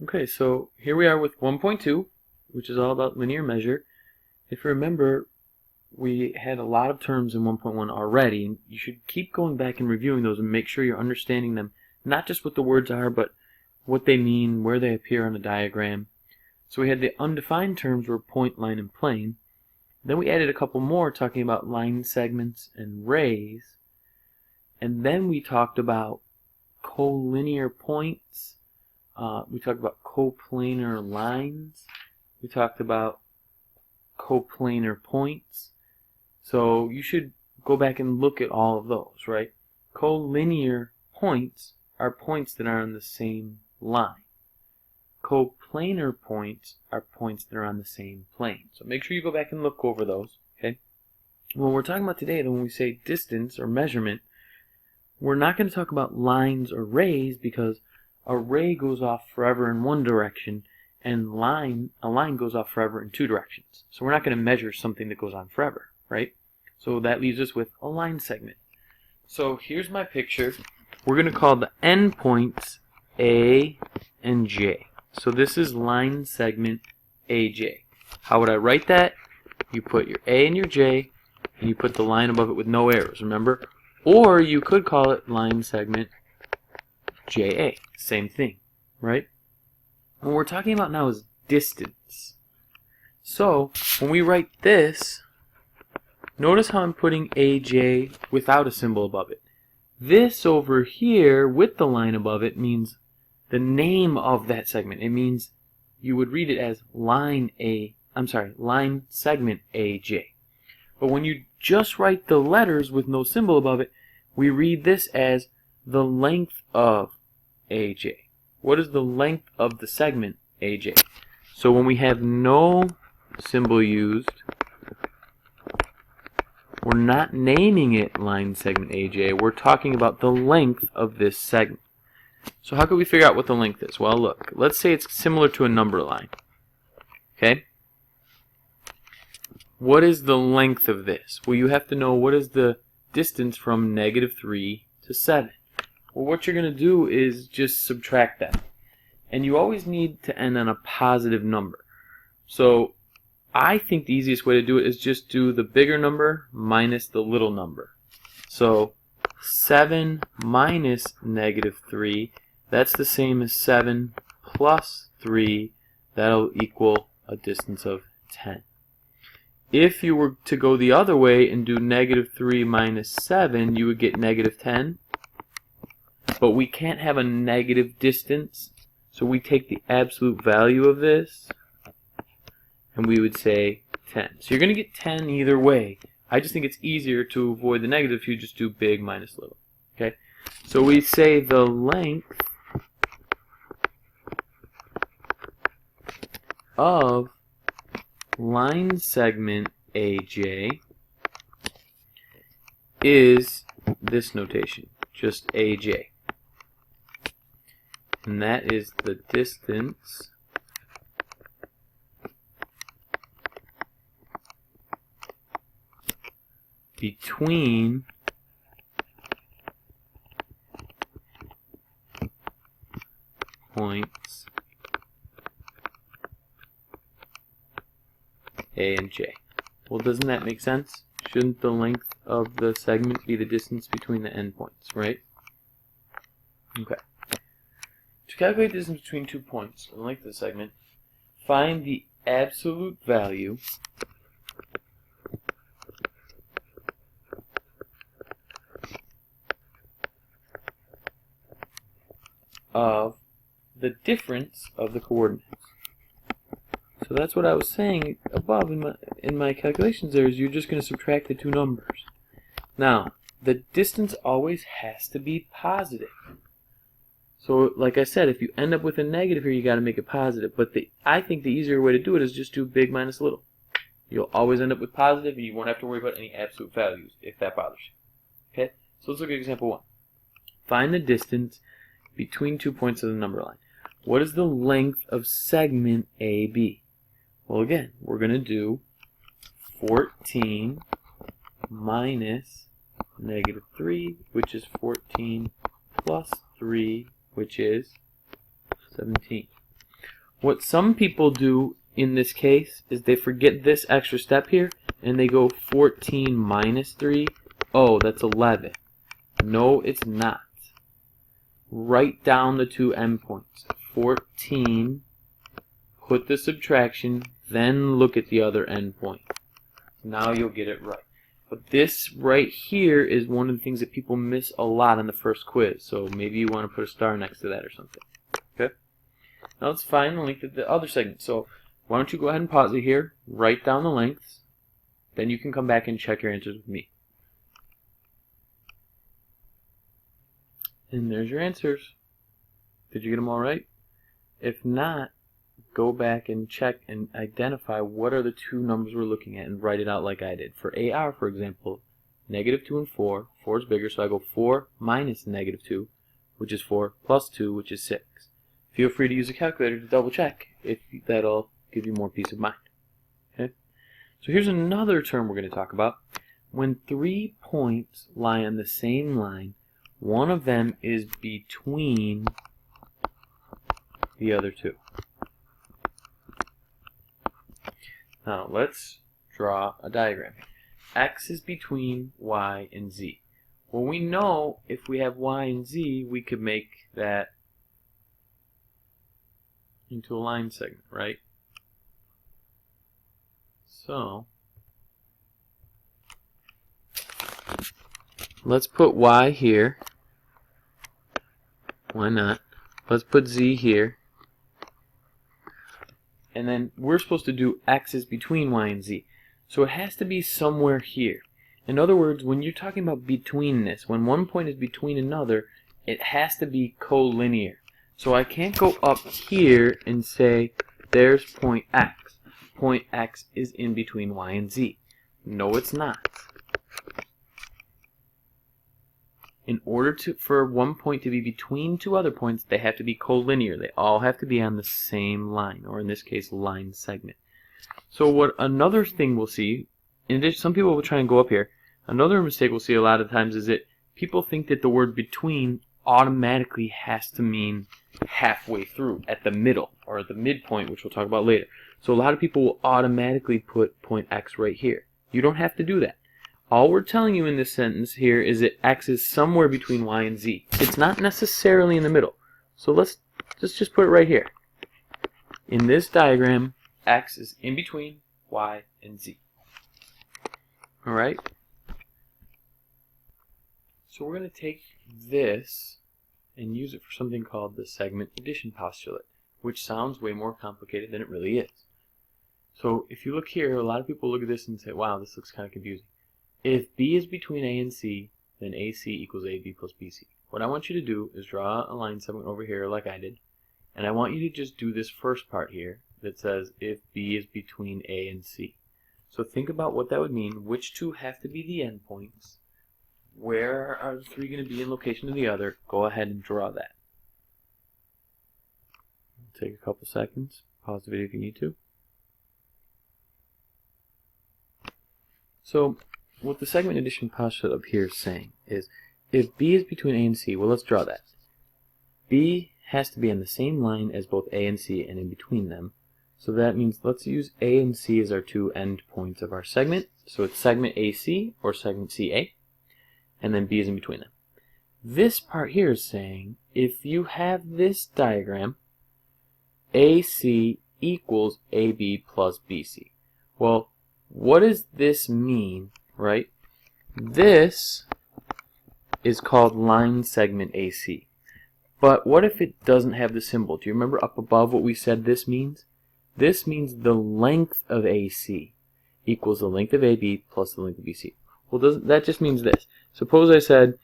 Okay, so here we are with 1.2, which is all about linear measure. If you remember, we had a lot of terms in 1.1 already, and you should keep going back and reviewing those and make sure you're understanding them, not just what the words are, but what they mean, where they appear on a diagram. So we had the undefined terms were point, line, and plane. Then we added a couple more talking about line segments and rays. And then we talked about collinear points. We talked about coplanar lines. We talked about coplanar points. So you should go back and look at all of those, right? Collinear points are points that are on the same line. Coplanar points are points that are on the same plane. So make sure you go back and look over those, okay? When we're talking about today, when we say distance or measurement, we're not going to talk about lines or rays because a ray goes off forever in one direction and a line goes off forever in two directions. So we're not going to measure something that goes on forever, right? So that leaves us with a line segment. So here's my picture. We're going to call the endpoints A and J. So this is line segment AJ. How would I write that? You put your A and your J, and you put the line above it with no arrows, remember? Or you could call it line segment JA. Same thing, right? What we're talking about now is distance. So when we write this, notice how I'm putting AJ without a symbol above it. This over here with the line above it means the name of that segment. It means you would read it as line segment AJ. But when you just write the letters with no symbol above it, we read this as the length of AJ. What is the length of the segment AJ? So when we have no symbol used, we're not naming it line segment AJ. We're talking about the length of this segment. So how could we figure out what the length is? Well, look, let's say it's similar to a number line. Okay? What is the length of this? Well, you have to know what is the distance from -3 to 7. Well, what you're going to do is just subtract that. And you always need to end on a positive number. So I think the easiest way to do it is just do the bigger number minus the little number. So 7 minus -3, that's the same as 7 plus 3. That'll equal a distance of 10. If you were to go the other way and do -3 minus 7, you would get -10. But we can't have a negative distance, so we take the absolute value of this, and we would say 10. So you're going to get 10 either way. I just think it's easier to avoid the negative if you just do big minus little. Okay? So we say the length of line segment AJ is this notation, just AJ. And that is the distance between points A and J. Well, doesn't that make sense? Shouldn't the length of the segment be the distance between the endpoints, right? Okay. To calculate the distance between 2 points, the length of the segment, find the absolute value of the difference of the coordinates. So that's what I was saying above in my calculations there, is you're just going to subtract the two numbers. Now, the distance always has to be positive. So like I said, if you end up with a negative here, you got to make it positive. But I think the easier way to do it is just do big minus little. You'll always end up with positive, and you won't have to worry about any absolute values if that bothers you. Okay? So let's look at example 1. Find the distance between 2 points of the number line. What is the length of segment AB? Well, again, we're going to do 14 minus -3, which is 14, plus 3, which is 17. What some people do in this case is they forget this extra step here and they go 14 minus 3. Oh, that's 11. No, it's not. Write down the two endpoints. 14, put the subtraction, then look at the other endpoint. Now you'll get it right. But this right here is one of the things that people miss a lot on the first quiz. So maybe you want to put a star next to that or something. Okay? Now let's find the length of the other segment. So why don't you go ahead and pause it here, write down the lengths, then you can come back and check your answers with me. And there's your answers. Did you get them all right? If not, go back and check and identify what are the two numbers we're looking at and write it out like I did. For AR, for example, -2 and 4. 4 is bigger, so I go 4 minus -2, which is 4, plus 2, which is 6. Feel free to use a calculator to double check if that'll give you more peace of mind. Okay? So here's another term we're going to talk about. When 3 points lie on the same line, one of them is between the other two. Now let's draw a diagram. X is between Y and Z. Well, we know if we have Y and Z, we could make that into a line segment, right? So let's put Y here. Why not? Let's put Z here. And then we're supposed to do X is between Y and Z. So it has to be somewhere here. In other words, when you're talking about betweenness, when one point is between another, it has to be collinear. So I can't go up here and say, there's point X. Point X is in between Y and Z. No, it's not. In order for one point to be between two other points, they have to be collinear. They all have to be on the same line, or in this case, line segment. So what another thing we'll see, in addition, some people will try and go up here. Another mistake we'll see a lot of times is that people think that the word between automatically has to mean halfway through, at the middle, or at the midpoint, which we'll talk about later. So a lot of people will automatically put point X right here. You don't have to do that. All we're telling you in this sentence here is that X is somewhere between Y and Z. It's not necessarily in the middle. So let's just put it right here. In this diagram, X is in between Y and Z. Alright? So we're going to take this and use it for something called the segment addition postulate, which sounds way more complicated than it really is. So if you look here, a lot of people look at this and say, wow, this looks kind of confusing. If B is between A and C, then AC equals AB plus BC. What I want you to do is draw a line segment over here like I did, and I want you to just do this first part here that says if B is between A and C. So think about what that would mean. Which two have to be the endpoints? Where are the three going to be in location to the other? Go ahead and draw that. Take a couple seconds. Pause the video if you need to. So what the segment addition postulate up here is saying is if B is between A and C, well, let's draw that. B has to be on the same line as both A and C and in between them. So that means let's use A and C as our two endpoints of our segment. So it's segment AC or segment CA, and then B is in between them. This part here is saying if you have this diagram, AC equals AB plus BC. Well, what does this mean, right? This is called line segment AC. But what if it doesn't have the symbol? Do you remember up above what we said this means? This means the length of AC equals the length of AB plus the length of BC. Well, that just means this. Suppose I said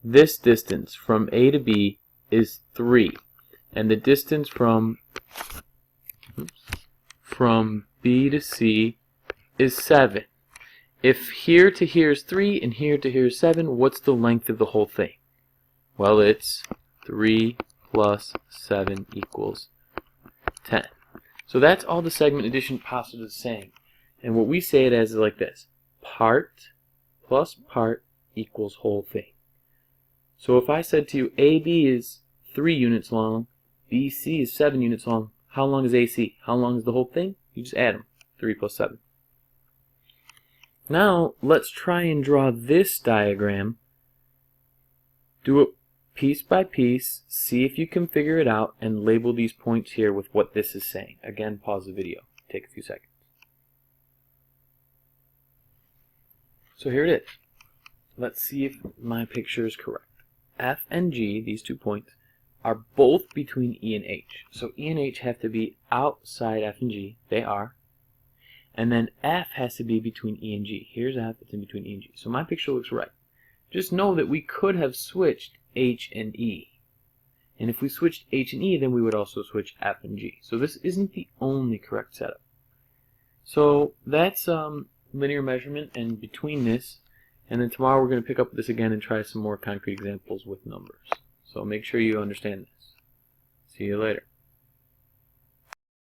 this distance from A to B is 3, and the distance from B to C is 7. If here to here is 3 and here to here is 7, what's the length of the whole thing? Well, it's 3 plus 7 equals 10. So that's all the segment addition postulate is saying. And what we say it as is like this. Part plus part equals whole thing. So if I said to you AB is 3 units long, BC is 7 units long, How long is AC? How long is the whole thing? You just add them. 3 plus 7. Now, let's try and draw this diagram. Do it piece by piece, see if you can figure it out, and label these points here with what this is saying. Again, pause the video. Take a few seconds. So here it is. Let's see if my picture is correct. F and G, these 2 points, are both between E and H. So E and H have to be outside F and G. They are. And then F has to be between E and G. Here's F, it's in between E and G. So my picture looks right. Just know that we could have switched H and E. And if we switched H and E, then we would also switch F and G. So this isn't the only correct setup. So that's linear measurement and betweenness. And then tomorrow we're going to pick up this again and try some more concrete examples with numbers. So make sure you understand this. See you later.